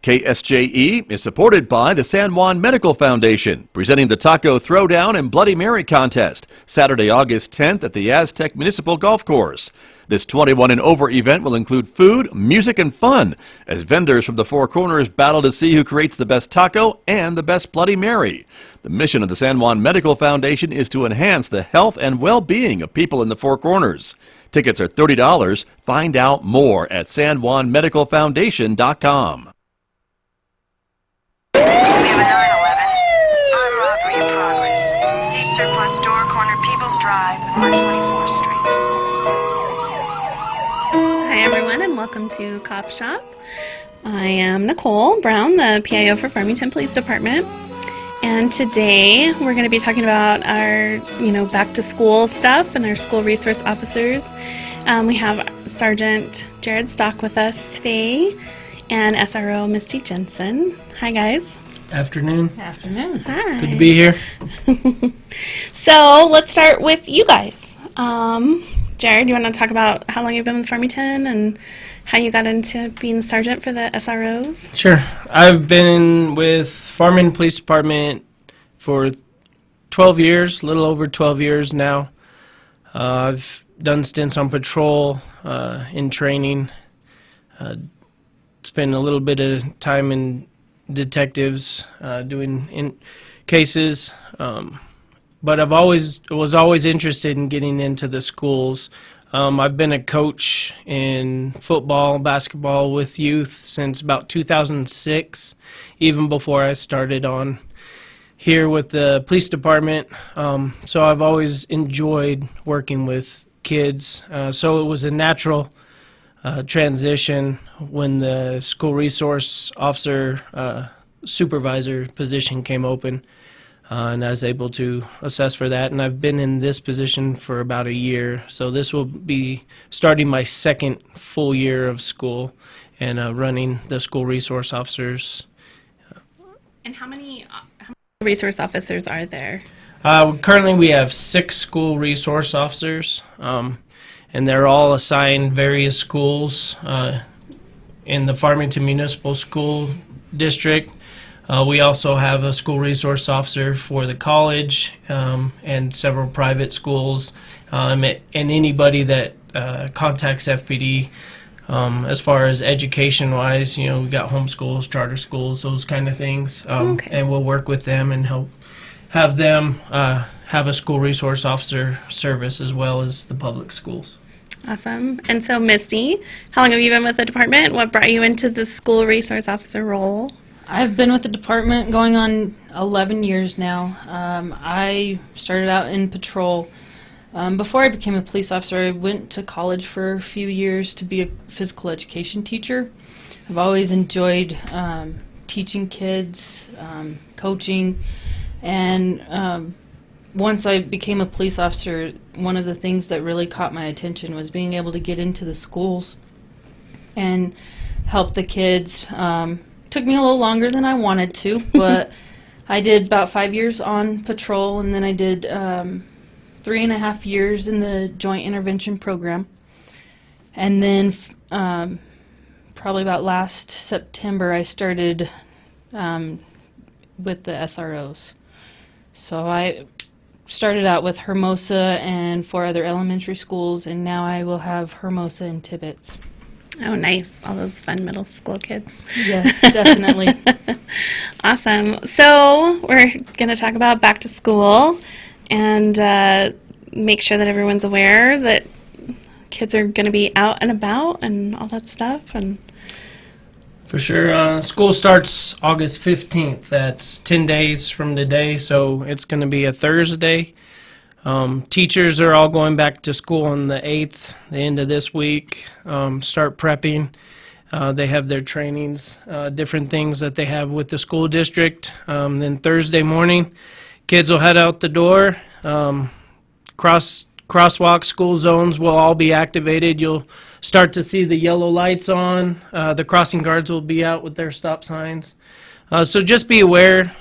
KSJE is supported by the San Juan Medical Foundation, presenting the Taco Throwdown and Bloody Mary contest, Saturday, August 10th at the Aztec Municipal Golf Course. This 21 and over event will include food, music, and fun, as vendors from the Four Corners battle to see who creates the best taco and the best Bloody Mary. The mission of the San Juan Medical Foundation is to enhance the health and well-being of people in the Four Corners. Tickets are $30. Find out more at sanjuanmedicalfoundation.com. We have a 911. Armed robbery in progress. See surplus store, corner Peoples Drive, 124th Street. Hi everyone and welcome to CopShop. I am Nicole Brown, the P.I.O. for Farmington Police Department. And today we're going to be talking about our, back to school stuff and our school resource officers. We have Sergeant Jared Stock with us today and SRO Misty Jenson. Hi guys. Afternoon. Afternoon. Hi. Good to be here. So let's start with you guys. Jared, you want to talk about how long you've been with Farmington and how you got into being the sergeant for the SROs? Sure. I've been with Farmington Police Department for 12 years, a little over 12 years now. I've done stints on patrol, in training, spent a little bit of time in detectives, doing cases, but I was always interested in getting into the schools. I've been a coach in football, basketball with youth since about 2006, even before I started on here with the police department. So I've always enjoyed working with kids. So it was a natural transition when the school resource officer supervisor position came open. And I was able to assess for that, and I've been in this position for about a year. So this will be starting my second full year of school and running the school resource officers. And how many resource officers are there? Currently we have 6 school resource officers, and they're all assigned various schools in the Farmington Municipal School District. We also have a school resource officer for the college and several private schools, and anybody that contacts FPD as far as education-wise. We've got homeschools, charter schools, those kind of things, Okay. and we'll work with them and help have them have a school resource officer service as well as the public schools. Awesome. And so, Misty, how long have you been with the department? What brought you into the school resource officer role? I've been with the department going on 11 years now. I started out in patrol. Before I became a police officer, I went to college for a few years to be a physical education teacher. I've always enjoyed teaching kids, coaching, and once I became a police officer, one of the things that really caught my attention was being able to get into the schools and help the kids. Took me a little longer than I wanted to, but I did about 5 years on patrol, and then I did 3.5 years in the Joint Intervention Program. And then probably about last September, I started with the SROs. So I started out with Hermosa and 4 other elementary schools, and now I will have Hermosa and Tibbetts. Oh, nice. All those fun middle school kids. Yes, definitely. Awesome. So we're going to talk about back to school and make sure that everyone's aware that kids are going to be out and about and all that stuff. And For sure. School starts August 15th. That's 10 days from today, so it's going to be a Thursday. Teachers are all going back to school on the 8th, the end of this week, start prepping. They have their trainings, different things that they have with the school district. Then Thursday morning, kids will head out the door. Crosswalk school zones will all be activated. You'll start to see the yellow lights on. The crossing guards will be out with their stop signs. So just be aware.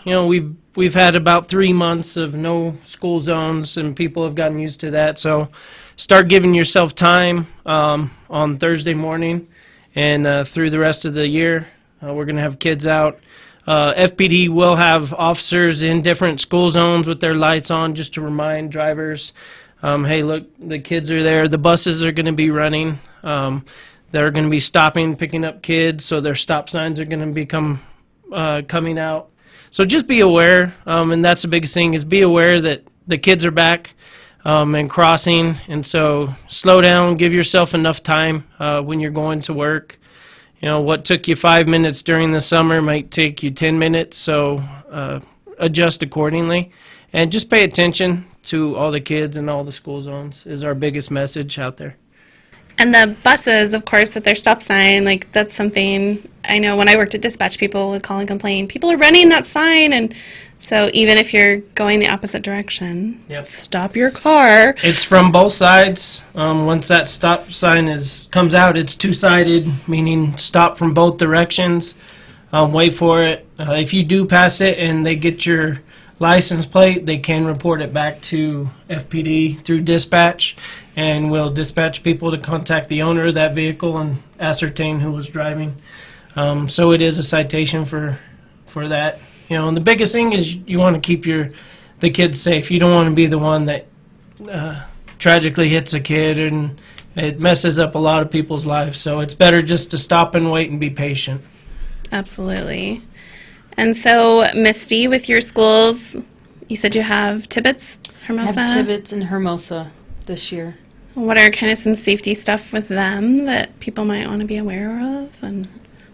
We've had about 3 months of no school zones, and people have gotten used to that. So start giving yourself time on Thursday morning and through the rest of the year. We're going to have kids out. FPD will have officers in different school zones with their lights on just to remind drivers, hey, look, the kids are there. The buses are going to be running. They're going to be stopping, picking up kids, so their stop signs are going to be coming out. So just be aware, and that's the biggest thing, is be aware that the kids are back and crossing. And so slow down, give yourself enough time when you're going to work. You know, what took you 5 minutes during the summer might take you 10 minutes, so adjust accordingly. And just pay attention to all the kids and all the school zones is our biggest message out there. And the buses, of course, with their stop sign, like that's something I know when I worked at dispatch, people would call and complain. People are running that sign, and so even if you're going the opposite direction, stop your car. It's from both sides. Once that stop sign comes out, it's two-sided, meaning stop from both directions. Wait for it. If you do pass it and they get your license plate, they can report it back to FPD through dispatch, and we'll dispatch people to contact the owner of that vehicle and ascertain who was driving. So it is a citation for that. You know, and the biggest thing is you want to keep the kids safe. You don't want to be the one that tragically hits a kid, and it messes up a lot of people's lives. So it's better just to stop and wait and be patient. Absolutely. And so, Misty, with your schools, you said you have Tibbetts, Hermosa? I have Tibbetts and Hermosa this year. What are kind of some safety stuff with them that people might want to be aware of?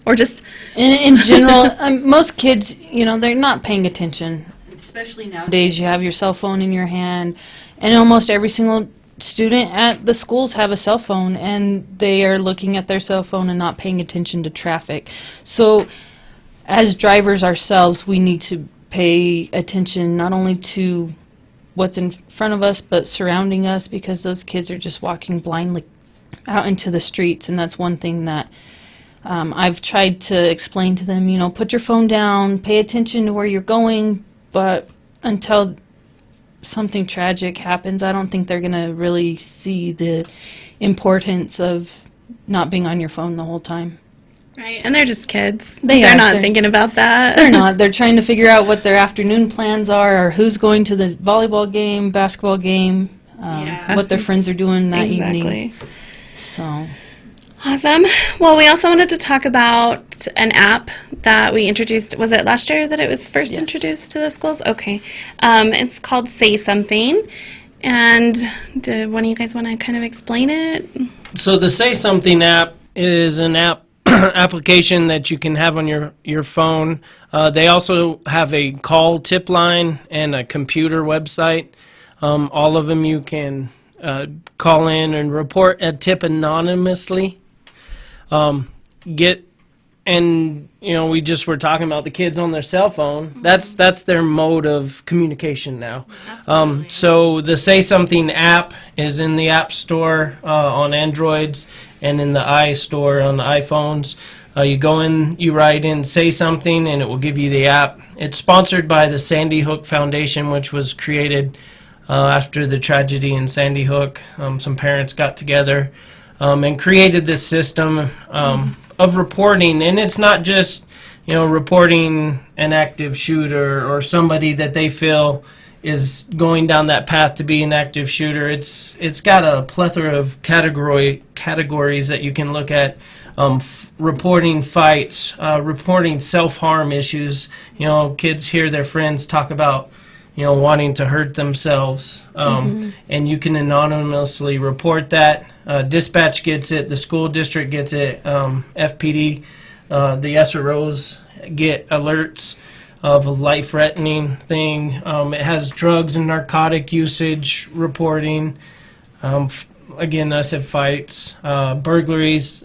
Or just... In general, most kids, you know, they're not paying attention. Especially nowadays, you have your cell phone in your hand, and almost every single student at the schools have a cell phone, and they are looking at their cell phone and not paying attention to traffic. So, as drivers ourselves, we need to pay attention not only to what's in front of us, but surrounding us, because those kids are just walking blindly out into the streets, and that's one thing that I've tried to explain to them, you know, put your phone down, pay attention to where you're going, but until something tragic happens, I don't think they're going to really see the importance of not being on your phone the whole time. Right, and they're just kids. They're not thinking about that. They're not. They're trying to figure out what their afternoon plans are, or who's going to the volleyball game, basketball game, what their friends are doing that evening. So... Awesome. Well, we also wanted to talk about an app that we introduced. Was it last year that it was first introduced to the schools? Okay. It's called Say Something. And do one of you guys want to kind of explain it? So the Say Something app is an application that you can have on your phone. They also have a call tip line and a computer website. All of them you can call in and report a tip anonymously. We just were talking about the kids on their cell phone. Mm-hmm. That's their mode of communication now. So the Say Something app is in the App Store on Androids and in the iStore on the iPhones. You go in, you write in Say Something, and it will give you the app. It's sponsored by the Sandy Hook Foundation, which was created after the tragedy in Sandy Hook. Some parents got together and created this system of reporting, and it's not just reporting an active shooter or somebody that they feel is going down that path to be an active shooter. It's got a plethora of categories that you can look at. Reporting fights, reporting self-harm issues. Kids hear their friends talk about wanting to hurt themselves, and you can anonymously report that. Dispatch gets it, the school district gets it, FPD, the SROs get alerts of a life-threatening thing. It has drugs and narcotic usage reporting. Again, I said fights, burglaries,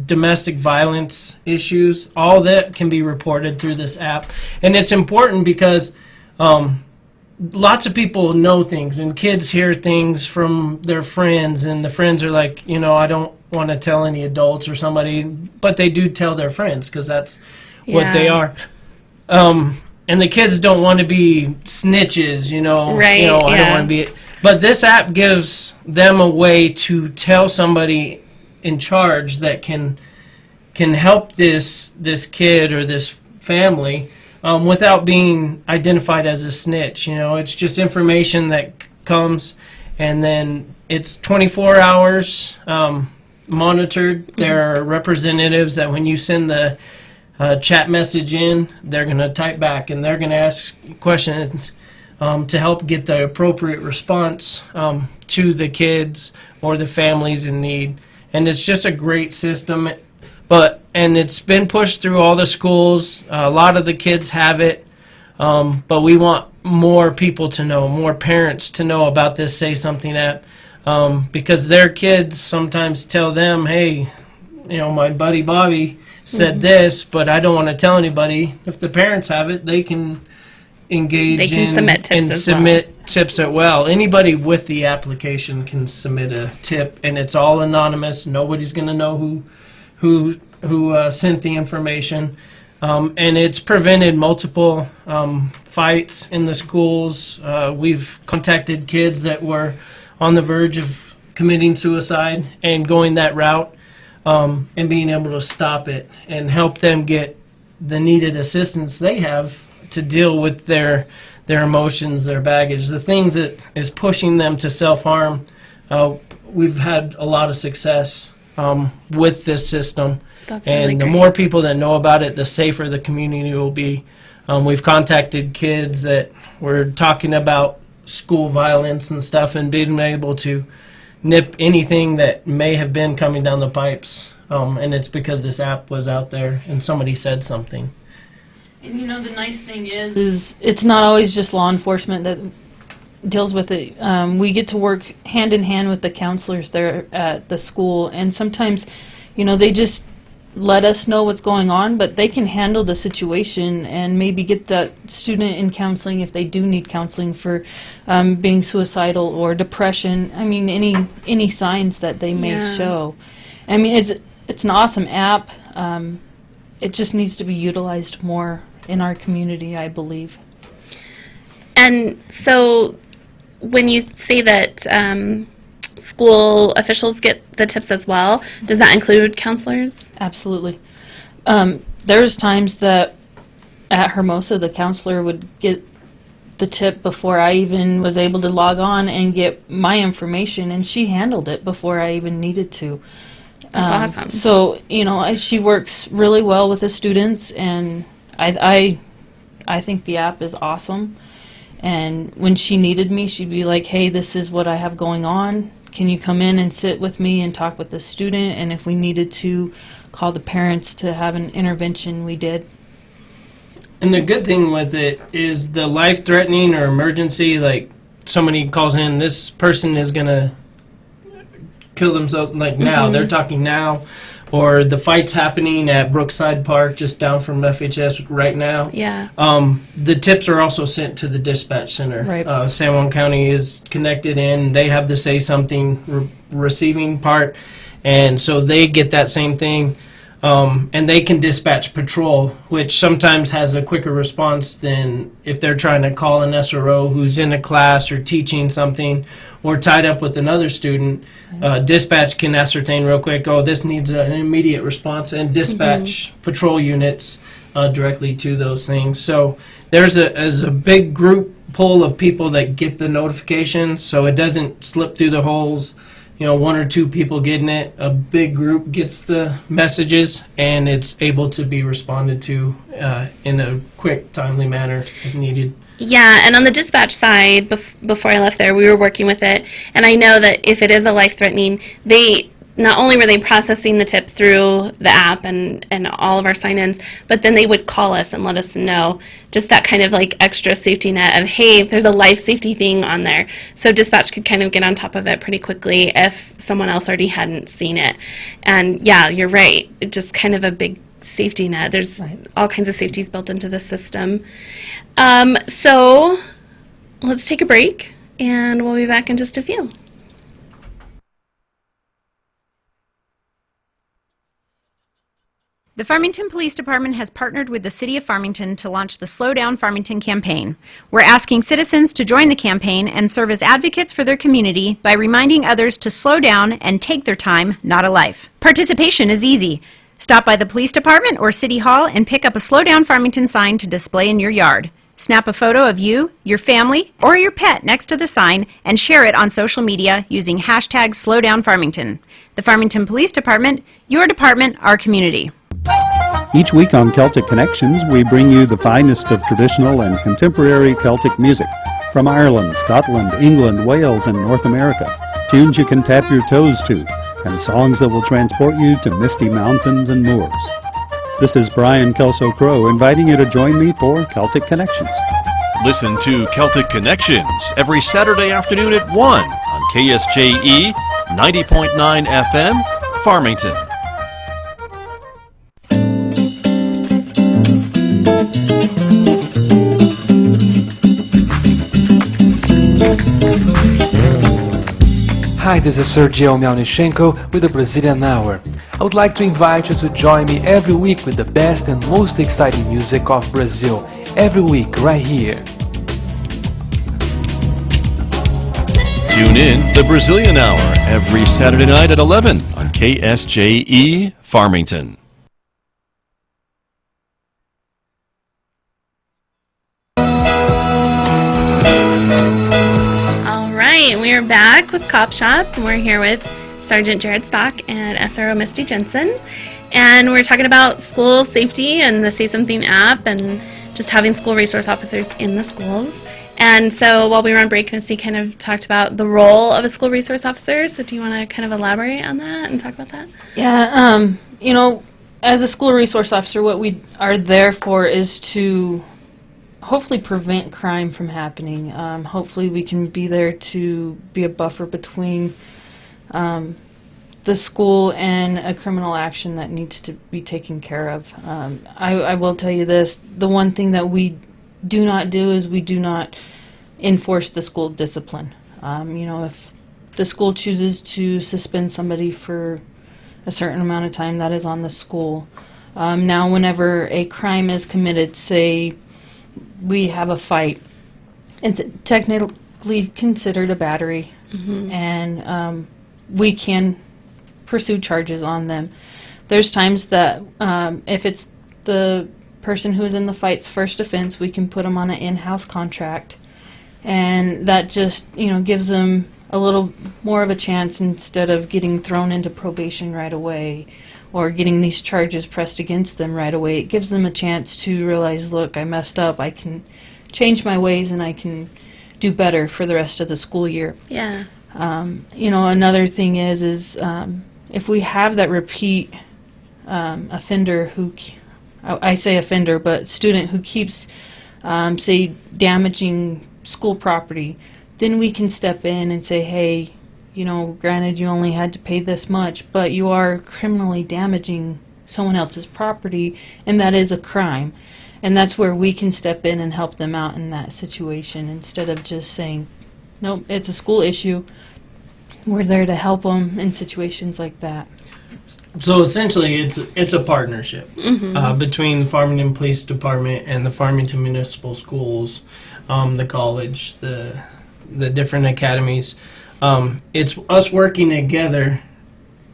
domestic violence issues. All that can be reported through this app. And it's important because lots of people know things, and kids hear things from their friends, and the friends are like, I don't want to tell any adults or somebody, but they do tell their friends because that's what they are. And the kids don't want to be snitches, Right, I don't want to be. But this app gives them a way to tell somebody in charge that can can help this kid or this family without being identified as a snitch. You know, it's just information that comes, and then it's 24 hours monitored. There are representatives that when you send the chat message in, they're going to type back and they're going to ask questions to help get the appropriate response to the kids or the families in need. And it's just a great system. And it's been pushed through all the schools. A lot of the kids have it. But we want more people to know, more parents to know about this Say Something app. Because their kids sometimes tell them, hey, you know, my buddy Bobby said this, but I don't want to tell anybody. If the parents have it, they can engage submit tips and as submit tips as well. Anybody with the application can submit a tip, and it's all anonymous. Nobody's going to know who sent the information. And it's prevented multiple fights in the schools. We've contacted kids that were on the verge of committing suicide and going that route, and being able to stop it and help them get the needed assistance they have to deal with their emotions, their baggage, the things that is pushing them to self-harm. We've had a lot of success with this system. That's really and the great. more people that know about it, the safer the community will be. We've contacted kids that were talking about school violence and stuff, and being able to nip anything that may have been coming down the pipes. And it's because this app was out there and somebody said something. And you know, the nice thing is it's not always just law enforcement that deals with it. We get to work hand in hand with the counselors there at the school, and sometimes, you know, they just let us know what's going on, but they can handle the situation and maybe get that student in counseling if they do need counseling for being suicidal or depression. I mean, any signs that they may show. I mean, it's an awesome app. It just needs to be utilized more in our community, I believe. And so when you say that school officials get the tips as well, does that include counselors? Absolutely. There's times that at Hermosa, the counselor would get the tip before I even was able to log on and get my information, and she handled it before I even needed to. That's awesome. So, you know, she works really well with the students, and I think the app is awesome. And when she needed me, she'd be like, hey, this is what I have going on. Can you come in and sit with me and talk with the student? And if we needed to call the parents to have an intervention, we did. And the good thing with it is the life-threatening or emergency, like somebody calls in, this person is going to kill themselves, like now, they're talking now, or the fight's happening at Brookside Park just down from FHS right now. Yeah. The tips are also sent to the dispatch center. Right. San Juan County is connected in. They have the Say Something receiving part, and so they get that same thing. And they can dispatch patrol, which sometimes has a quicker response than if they're trying to call an SRO who's in a class or teaching something or tied up with another student. Dispatch can ascertain real quick, oh, this needs an immediate response, and dispatch patrol units directly to those things. So there's a big group pull of people that get the notifications, so it doesn't slip through the holes. You know, one or two people getting it, a big group gets the messages, and it's able to be responded to in a quick, timely manner if needed. Yeah, and on the dispatch side, before I left there, we were working with it, and I know that if it is a life-threatening, they not only were they processing the tip through the app and all of our sign-ins, but then they would call us and let us know, just that kind of like extra safety net of, hey, there's a life safety thing on there. So dispatch could kind of get on top of it pretty quickly if someone else already hadn't seen it. And yeah, you're right. It's just kind of a big safety net. There's all kinds of safeties built into the system. So let's take a break, and we'll be back in just a few. The Farmington Police Department has partnered with the City of Farmington to launch the Slow Down Farmington campaign. We're asking citizens to join the campaign and serve as advocates for their community by reminding others to slow down and take their time, not a life. Participation is easy. Stop by the police department or City Hall and pick up a Slow Down Farmington sign to display in your yard. Snap a photo of you, your family, or your pet next to the sign and share it on social media using hashtag #SlowDownFarmington. The Farmington Police Department, your department, our community. Each week on Celtic Connections, we bring you the finest of traditional and contemporary Celtic music from Ireland, Scotland, England, Wales, and North America. Tunes you can tap your toes to, and songs that will transport you to misty mountains and moors. This is Brian Kelso-Crow inviting you to join me for Celtic Connections. Listen to Celtic Connections every Saturday afternoon at 1 on KSJE 90.9 FM, Farmington. Hi, this is Sergio Melnichenko with the Brazilian Hour. I would like to invite you to join me every week with the best and most exciting music of Brazil. Every week, right here. Tune in the Brazilian Hour every Saturday night at 11 on KSJE Farmington. We are back with CopShop, and we're here with Sergeant Jared Stock and SRO Misty Jenson, and we're talking about school safety and the Say Something app and just having school resource officers in the schools. And so while we were on break, Misty kind of talked about the role of a school resource officer, so do you want to kind of elaborate on that and talk about that? Yeah, you know, as a school resource officer, what we are there for is to hopefully prevent crime from happening. Hopefully we can be there to be a buffer between the school and a criminal action that needs to be taken care of. I will tell you this, the one thing that we do not do is we do not enforce the school discipline. You know, if the school chooses to suspend somebody for a certain amount of time, that is on the school. Now whenever a crime is committed, say we have a fight, it's technically considered a battery, and we can pursue charges on them. There's times that if it's the person who is in the fight's first offense, we can put them on an in-house contract, and that just, you know, gives them a little more of a chance instead of getting thrown into probation right away or getting these charges pressed against them right away. It gives them a chance to realize, look, I messed up, I can change my ways and I can do better for the rest of the school year. Yeah. You know, another thing is if we have that repeat offender who, I say offender, but student who keeps, say, damaging school property, then we can step in and say, hey, you know, granted you only had to pay this much, but you are criminally damaging someone else's property, and that is a crime. And that's where we can step in and help them out in that situation instead of just saying, nope, it's a school issue. We're there to help them in situations like that. So essentially, it's a partnership between the Farmington Police Department and the Farmington Municipal Schools, the college, the different academies. It's us working together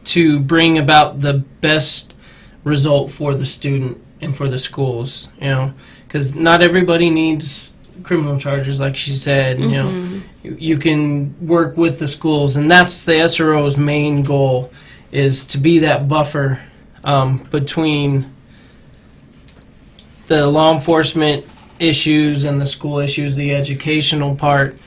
to bring about the best result for the student and for the schools, you know, because not everybody needs criminal charges, like she said. You know, you can work with the schools, and that's the SRO's main goal, is to be that buffer between the law enforcement issues and the school issues, the educational part.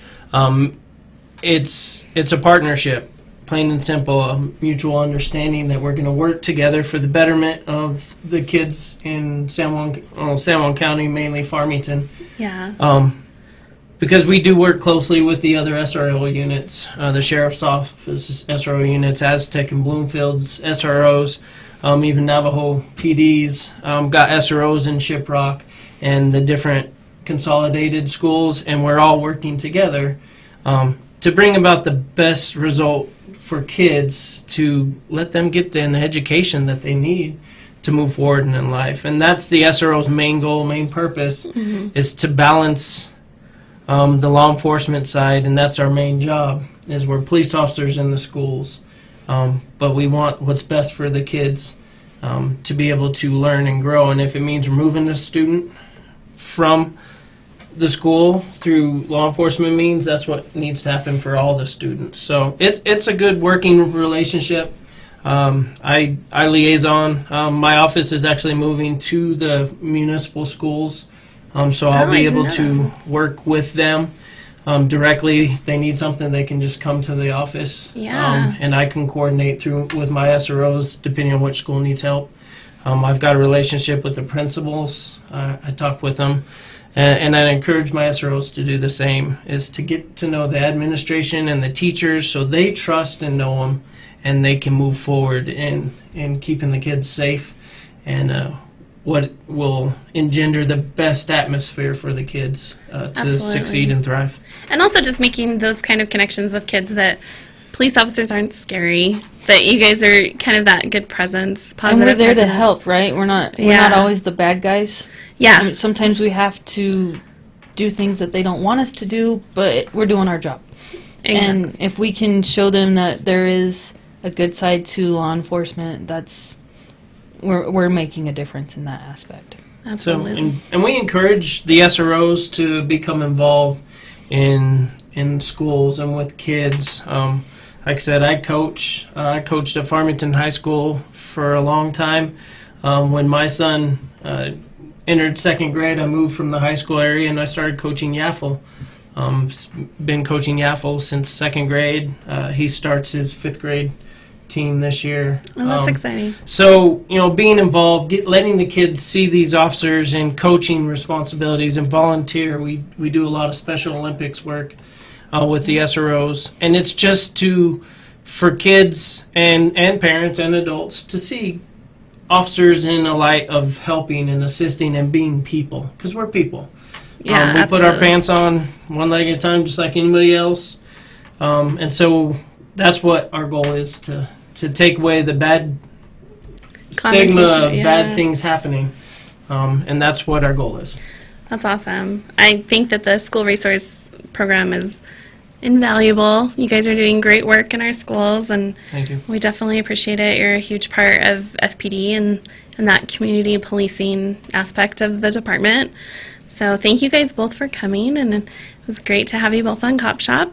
It's a partnership, plain and simple, a mutual understanding that we're going to work together for the betterment of the kids in San Juan County, mainly Farmington. Yeah. Because we do work closely with the other SRO units, the Sheriff's Office SRO units, Aztec and Bloomfield's SROs, even Navajo PDs, got SROs in Shiprock and the different consolidated schools, and we're all working together to bring about the best result for kids, to let them get the education that they need to move forward in life. And that's the SRO's main goal, main purpose, is to balance the law enforcement side, and that's our main job, is we're police officers in the schools. But we want what's best for the kids to be able to learn and grow. And if it means removing the student from the school through law enforcement means, that's what needs to happen for all the students. So it's a good working relationship. I liaison. My office is actually moving to the municipal schools, so I'll be able to work with them directly. If they need something, they can just come to the office. Yeah. And I can coordinate through with my SROs depending on which school needs help. I've got a relationship with the principals. I talk with them. And I encourage my SROs to do the same, is to get to know the administration and the teachers so they trust and know them, and they can move forward in keeping the kids safe, and what will engender the best atmosphere for the kids to Absolutely. succeed and thrive. And also just making those kind of connections with kids, that police officers aren't scary, that you guys are kind of that good presence, positive. And we're there to presence. help, right? We're not Yeah. always the bad guys. Yeah. I mean, sometimes we have to do things that they don't want us to do, but we're doing our job. Exactly. And if we can show them that there is a good side to law enforcement, we're making a difference in that aspect. Absolutely. So, and we encourage the SROs to become involved in schools and with kids. Like I said, I coach. I coached at Farmington High School for a long time. When my son entered second grade, I moved from the high school area and I started coaching Yaffle. Been coaching Yaffle since second grade. He starts his fifth grade team this year. Oh, that's exciting. So, being involved, letting the kids see these officers and coaching responsibilities and volunteer. We do a lot of Special Olympics work with the SROs, and it's just for kids and parents and adults to see officers in a light of helping and assisting and being people, because we're people. Yeah, we put our absolutely. pants on one leg at a time, just like anybody else. And so that's what our goal is, to take away the bad stigma of yeah. bad things happening. And that's what our goal is. That's awesome. I think that the school resource program is invaluable. You guys are doing great work in our schools, and Thank you. we definitely appreciate it. You're a huge part of FPD and that community policing aspect of the department. So thank you guys both for coming, and it was great to have you both on CopShop.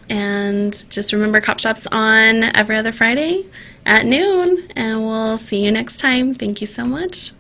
And just remember, CopShop's on every other Friday at noon, and we'll see you next time. Thank you so much.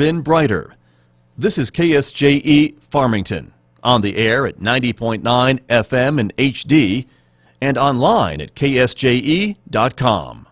been brighter. This is KSJE Farmington, on the air at 90.9 FM and HD, and online at ksje.com.